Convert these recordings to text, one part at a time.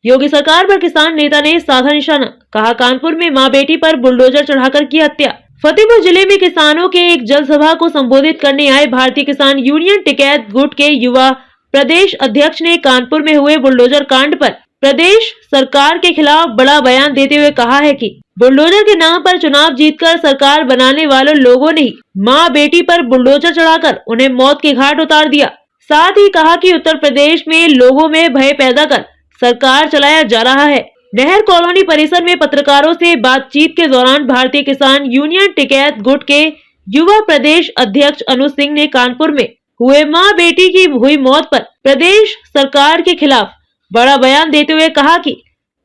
योगी सरकार पर किसान नेता ने साधा निशाना, कहा कानपुर में मां बेटी पर बुलडोजर चढ़ाकर की हत्या। फतेहपुर जिले में किसानों के एक जनसभा को संबोधित करने आए भारतीय किसान यूनियन टिकैत गुट के युवा प्रदेश अध्यक्ष ने कानपुर में हुए बुलडोजर कांड पर प्रदेश सरकार के खिलाफ बड़ा बयान देते हुए कहा है कि बुलडोजर के नाम पर चुनाव जीतकर सरकार बनाने वालों लोगों ने ही मां बेटी पर बुलडोजर चढ़ाकर उन्हें मौत के घाट उतार दिया। साथ ही कहा कि उत्तर प्रदेश में लोगों में भय पैदा कर सरकार चलाया जा रहा है। नहर कॉलोनी परिसर में पत्रकारों से बातचीत के दौरान भारतीय किसान यूनियन टिकैत गुट के युवा प्रदेश अध्यक्ष अनुज सिंह ने कानपुर में हुए मां बेटी की हुई मौत पर प्रदेश सरकार के खिलाफ बड़ा बयान देते हुए कहा कि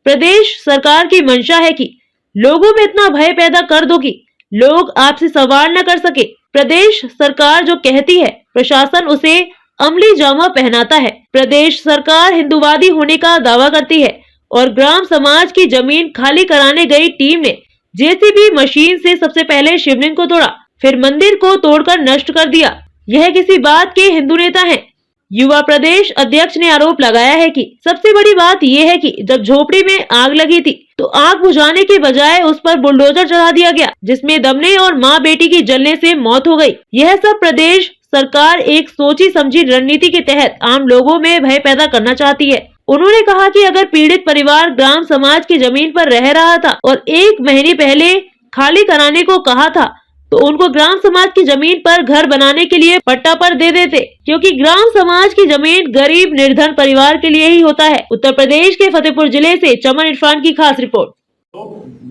प्रदेश सरकार की मंशा है कि लोगों में इतना भय पैदा कर दो कि लोग आपसे सवाल न कर सके। प्रदेश सरकार जो कहती है प्रशासन उसे अमली जामा पहनाता है। प्रदेश सरकार हिंदूवादी होने का दावा करती है और ग्राम समाज की जमीन खाली कराने गई टीम ने जेसीबी मशीन से सबसे पहले शिवलिंग को तोड़ा, फिर मंदिर को तोड़कर नष्ट कर दिया। यह किसी बात के हिंदू नेता हैं। युवा प्रदेश अध्यक्ष ने आरोप लगाया है कि सबसे बड़ी बात यह है कि जब झोपड़ी में आग लगी थी तो आग बुझाने के बजाय उस पर बुलडोजर चढ़ा दिया गया, जिसमें दमने और मां बेटी की जलने से मौत हो गई। यह सब प्रदेश सरकार एक सोची समझी रणनीति के तहत आम लोगों में भय पैदा करना चाहती है। उन्होंने कहा कि अगर पीड़ित परिवार ग्राम समाज की जमीन पर रह रहा था और 1 महीने पहले खाली कराने को कहा था तो उनको ग्राम समाज की जमीन पर घर बनाने के लिए पट्टा पर दे देते, क्योंकि ग्राम समाज की जमीन गरीब निर्धन परिवार के लिए ही होता है। उत्तर प्रदेश के फतेहपुर जिले से चमन इरफान की खास रिपोर्ट।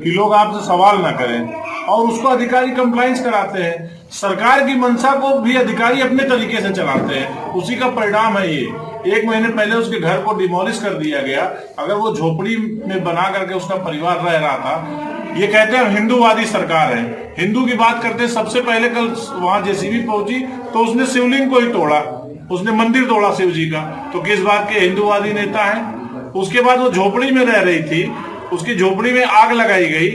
कि लोग आपसे सवाल न करें और उसको अधिकारी कंप्लाइंस कराते हैं। सरकार की मंशा को भी अधिकारी अपने तरीके से चलाते हैं, उसी का परिणाम है ये। 1 महीने पहले उसके घर को डिमोलिश कर दिया गया। अगर वो झोपड़ी में बना करके उसका परिवार रह रहा था, ये कहते हैं हिंदूवादी सरकार है। हिंदू की बात करते हैं, सबसे पहले कल वहां जेसीबी पहुंची तो उसने शिवलिंग को ही तोड़ा, उसने मंदिर तोड़ा शिव जी का। तो किस बात के हिंदूवादी नेता है? उसके बाद वो झोपड़ी में रह रही थी, उसकी झोपड़ी में आग लगाई गई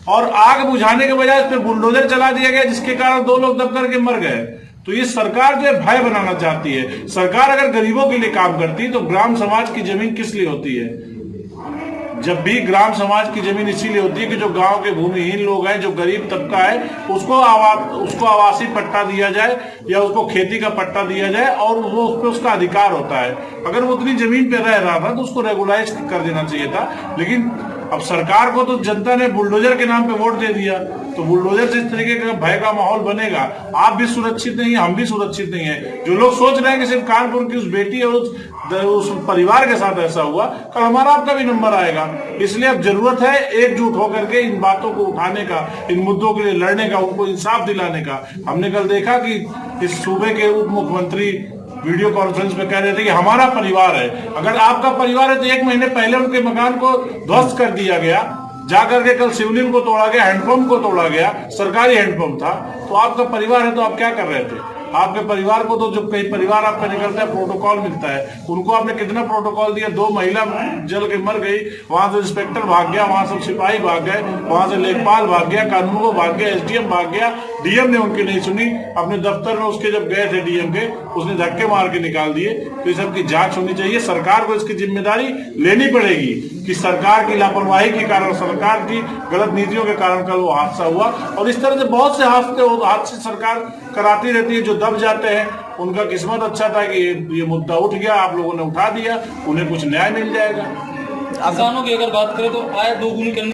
और आग बुझाने के बजाय उस पर बुलडोजर चला दिया गया, जिसके कारण 2 लोग दब करके मर गए। तो ये सरकार जो है भय बनाना चाहती है। सरकार अगर गरीबों के लिए काम करती तो ग्राम समाज की जमीन किस लिए होती है? जब भी ग्राम समाज की जमीन इसीलिए होती है कि जो गांव के भूमिहीन लोग हैं, जो गरीब तबका है, उसको आवासीय पट्टा दिया जाए या उसको खेती का पट्टा दिया जाए और वो उस पर उसका अधिकार होता है। अगर वो उतनी जमीन पे रह रहा था तो उसको रेगुलाइज कर देना चाहिए था। लेकिन अब सरकार को तो जनता ने बुलडोजर के नाम पे वोट दे दिया, तो बुलडोजर से इस तरीके का भय का माहौल बनेगा। आप भी सुरक्षित नहीं है, हम भी सुरक्षित नहीं है। जो लोग सोच रहे हैं कि सिर्फ कानपुर की उस बेटी और उस परिवार के साथ ऐसा हुआ, कल हमारा आपका भी नंबर आएगा। इसलिए अब जरूरत है एकजुट होकर के इन बातों को उठाने का, इन मुद्दों के लिए लड़ने का, उनको इंसाफ दिलाने का। हमने कल देखा कि इस सूबे के उप मुख्यमंत्री वीडियो कॉन्फ्रेंस में कह रहे थे कि हमारा परिवार है। अगर आपका परिवार है तो 1 महीने पहले उनके मकान को ध्वस्त कर दिया गया, जाकर के कल शिवलिंग को तोड़ा गया, हैंडपंप को तोड़ा गया, सरकारी हैंडपंप था। तो आपका परिवार है तो आप क्या कर रहे थे? आपके परिवार को तो जब कई परिवार आपका निकलता है प्रोटोकॉल मिलता है, उनको आपने कितना प्रोटोकॉल दिया? 2 महिला जल के मर गई, वहां से इंस्पेक्टर भाग गया, वहां सब सिपाही भाग गए, वहां से लेखपाल भाग गया, कानून को भाग गया, एसडीएम भाग गया। डीएम ने उनकी नहीं सुनी, अपने दफ्तर में उसके जब गए थे डीएम के, उसने धक्के मार के निकाल दिए। तो इस सब की जांच होनी चाहिए। सरकार को इसकी जिम्मेदारी लेनी पड़ेगी कि सरकार की लापरवाही के कारण, सरकार की गलत नीतियों के कारण कल वो हादसा हुआ। और इस तरह से बहुत से हादसे सरकार कराती रहती है। जो दब जाते हैं उनका किस्मत अच्छा था कि ये मुद्दा उठ गया, आप लोगों ने उठा दिया, उन्हें कुछ न्याय मिल जाएगा। किसानों की अगर बात करें तो आय दोगुनी करने